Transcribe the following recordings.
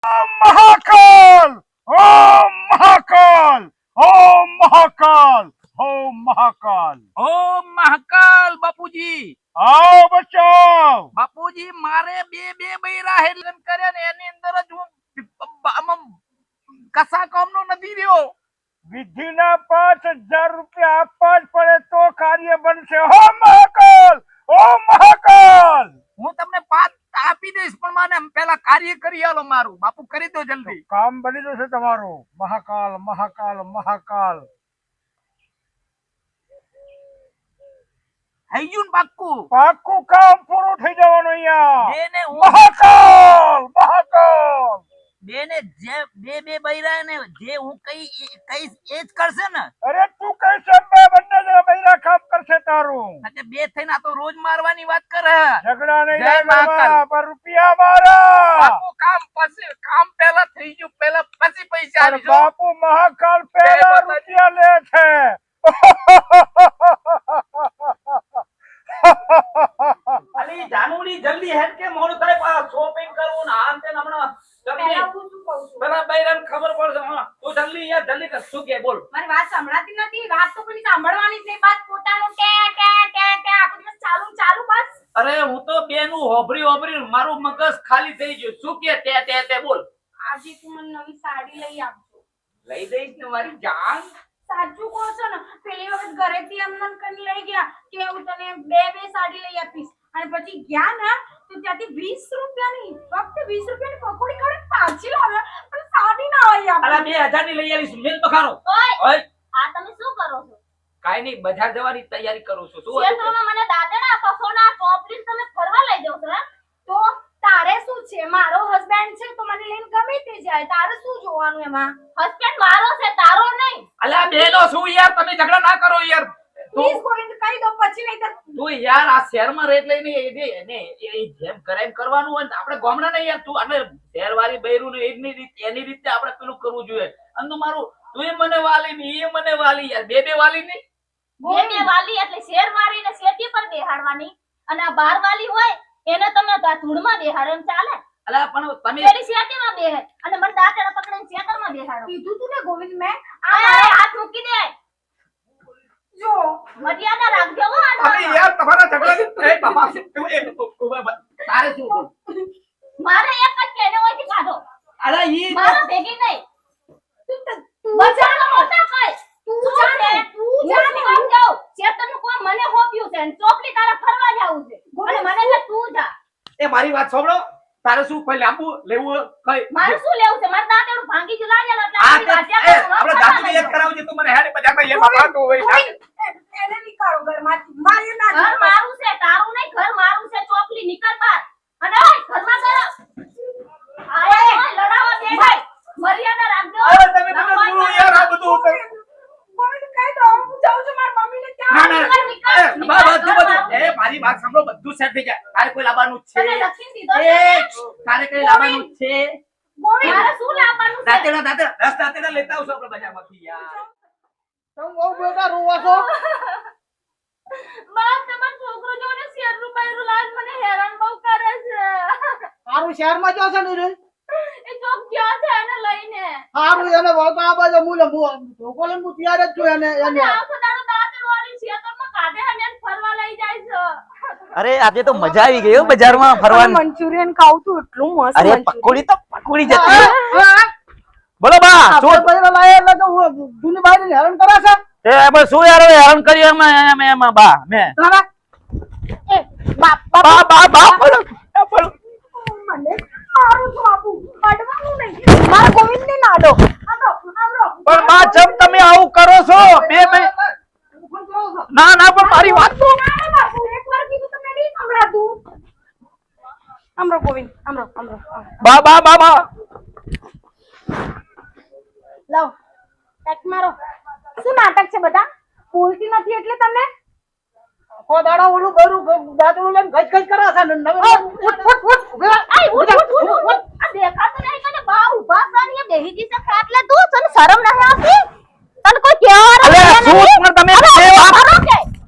महाकाल ओम महाकाल ओम महाकाल ओम महाकाल ઓમ મહાકાલ બાપુજી आओ बचाओ બાપુજી મારે બે બે બૈરા હેલન કર્યા ને એની અંદર જ હું કસા કામનો નથી રહ્યો વિધિના 5000 રૂપિયા આપવા જ પડે તો કાર્ય બનશે ઓમ महाकाल ओम महाकाल હું તમને 5 આપી દઈશ પણ મને પહેલા કાર્ય કરી આલો મારું બાપુ કરી દો જલ્દી કામ બની જશે તમારું महाकाल महाकाल महाकाल થઈ ગયું ને પાક્કું પાકું કામ પૂરું થઈ જવાનું અહીંયા બેને હું महाकाल महाकाल બેને જે બે બૈરા ને જે હું કઈ એ જ કરશે ને અરે તું કઈ બે બંને જણા બૈરા કામ કરશે તારું એટલે બે થઈને આ તો રોજ મારવાની વાત કરે ઝઘડા નહીં જય મહાકાલ. કરવા, પર રૂપિયા મારા બાપુ કામ પહેલા થઈ ગયું પહેલા પછી પૈસા પણ આપજો બાપુ મહાકાલ પહેલા જય માતાજી. રૂપિયા લે છે અલી જાનુડી જલ્દી હેડ કે મોડું થાય શોપિંગ કરવું ને આમ તેમ હમણાં પહેલા જલ્દી હું શું કહું છું? પેલા બૈરાને ખબર પડશે હા તું જલ્દી યાર જલ્દી કર શું કે બોલ મારી વાત સંભળાતી નથી વાત તો કોઈ સાંભળવાની જ નહીં બાત પોતાનું ટે આખો દિવસ ચાલુ ને ચાલુ બસ અરે હું તો બેનું હોભરી મારું મગજ ખાલી થઈ ગયું શું કે તે બોલ આજે તું મને નવી સાડી લઈ આપજો લઈ દઈશ ને મારી જાન સાચું કહો છો ને પેલી વખત ઘરેથી અમને કઈ લઈ ગયા કે હું તને બે સાડી લઈ આપીશ અને પછી ગયા ને તો ત્યાંથી 20 રૂપિયાની ફક્ત 20 રૂપિયાની પકોડી ખાને પાછી લાવે પણ સાડી ના આવી અલા આપે 2000 ની લઈ આવીશ મેલ પખારો ઓય ઓય આ તમે શું કરો છો કાઈ નહીં બજાર જવાની તૈયારી કરું છું શું હતું? ક્ષેત્રમાં મને દાંતડા કફોના ચોપડીસ તમે ફરવા લઈ જાવ છો હે? તો તારે શું છે મારો હસબન્ડ છે તો મને લઈને ગમે તે જાય તારે શું જોવાનું એમાં હસબન્ડ મારો છે તારો નહીં અલા બેનો શું યાર તમે ઝઘડા ના કરો યાર પ્લીઝ ગોવિંદ કહી દો પછી નહીં તો તું યાર આ શહેરમાં રેટ લઈને એને જેમ કરે એમ કરવાનું હોય ને આપણે ગામડા ને યાર તું અને શહેરવાળી બૈરું ને એની રીતે આપણે પેલું કરવું જોઈએ અને તું મારું તું મને વાલી ને એ મને વાલી યાર બે વાલી નહીં બે વાલી એટલે શેરવાળી ને શેતી પર બેહાડવાની અને આ બાર વાલી હોય એને તમે ધૂળમાં બેહાડો એમ ચાલે અલા પણ તમે પેલી શેતીમાં બેહે અને મને દાંતડા પકડીને શેતરમાં બેહાડો કીધું તું ને ગોવિંદ મેં આ હાથ મૂકી દે જો મર્યાદા રાખજો હો તમે આનો યાર તમારા ઝઘડા એ બાપા તારે શું બોલ? મારે એક જ કેને હોયથી કાઢો અલા ઈ મારો ભેગી નહીં બજારનો મોટા કઈ તું જાને કામ જાવ ચેતનનું કામ મને હોપ્યું છે અને ચોકલી તારે ફરવા જાવું છે અને મને કે તું જા એ મારી વાત સાંભળો તારે શું કોઈ લાંબુ લેવું કઈ મારે શું લેવું છે મારે દાંતેડું ભાંગી જ લાગેલો એટલે આ આપણી તે આપણે દાદી યાદ કરાવજે તું મને હેડે બજારમાં એ બાપા તું હોય એને નીકાળો ઘરમાંથી મારી ના ઘર મારું છે તારું નહીં ઘર મારું છે ચોકલી નીકળ બાર અને ઓય ઘરમાં કર આય લડાવા દે ભાઈ મર્યાદા રાખજો અરે તમે મને બોલો યાર આ બધું મમ્મીને કહી દો હું જાઉં છું મારી મમ્મીને ના ત્યાં ના બધું એ મારી વાત સાંભળો બધું સેટ થઈ જાય તારે કોઈ લાવવાનું છે તને લખીને દીધો એ તારે કઈ લાવવાનું છે ગોળી મારે શું લાવવાનું છે દાંતેડા 10 દાંતેડા લેતા આવશો આપણે બજારમાંથી યાર તમે બહુ બેટા રોવા છો બાપ તમારો છોકરો જોને શેરનું પાયરું લાજ મને હેરાન બહુ કરે છે સારું શહેરમાં જો છે ને રે એ ચોક ક્યાં છે એને લઈને સારું એને વળતા આ બાજુ મૂલે ઢોકોલે હું તૈયાર જ છું એને આખો દાડો દાંતેડવાળી શેતરમાં કાઢે અને એને ફરવા લઈ જાય છે અરે આજે તો મજા આવી ગઈ હો બજારમાં ફરવાની મંચુરિયન ખાવ તું એટલું મસ્ત અરે પકોડી તો પકોડી જ હતી બોલો બા શું પૈસા લાયા એટલે તો જૂની બાઈને હેરાન કરે છે એ બસ શું યાર હવે હેરાન કરી એમાં બા મે એ બાપ બા બોલો બોલો મને મારું છું બાપુ અડવાનું નહીં મારા ગોવિંદ ને નાડો આમરો પણ બા જમ તમે આવું કરો છો બે ના પણ મારી વાત તો બાપુ એકવાર કીધું તમને નહીં સંભળાતું આમરો ગોવિંદ આમરો બા લાવ ટેક મારો શું નાટક છે બધા બોલતી નથી એટલે તમને કો દાડા ઓલું બરું દાંતડું લઈને ગજ કરે છે ને આ દેખાતું નહીં કે બા ઉભા સાની બેહી જી છે ખાટલે તું તને શરમ નહીં આવતી તને કોઈ કહેવા અરે શું પણ તમે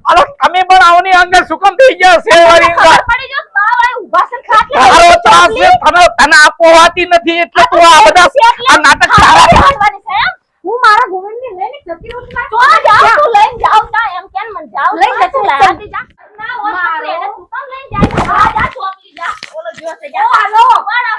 અરે તમે પણ આવની અંગે સુકમ થઈ ગયા છે વાળી પડી જો બા વાળી ઉભા છે ખાટલે તારો ત્રાસ છે તને આપો પોવાતી નથી એટલે તું આ બધા આ નાટક તારા બેહવાની છે એમ હું મારા ગોવિંદને લઈને જતી રહું છું. તો જાવ તું લઈને જાવ તા એમ કેમ મને જાવ લઈ જા તું, લાતી જા ના હોય તો એને તું કેમ લઈને જાય જા જા ચોપલી જા બોલો જો છે જા હાલો. વાળા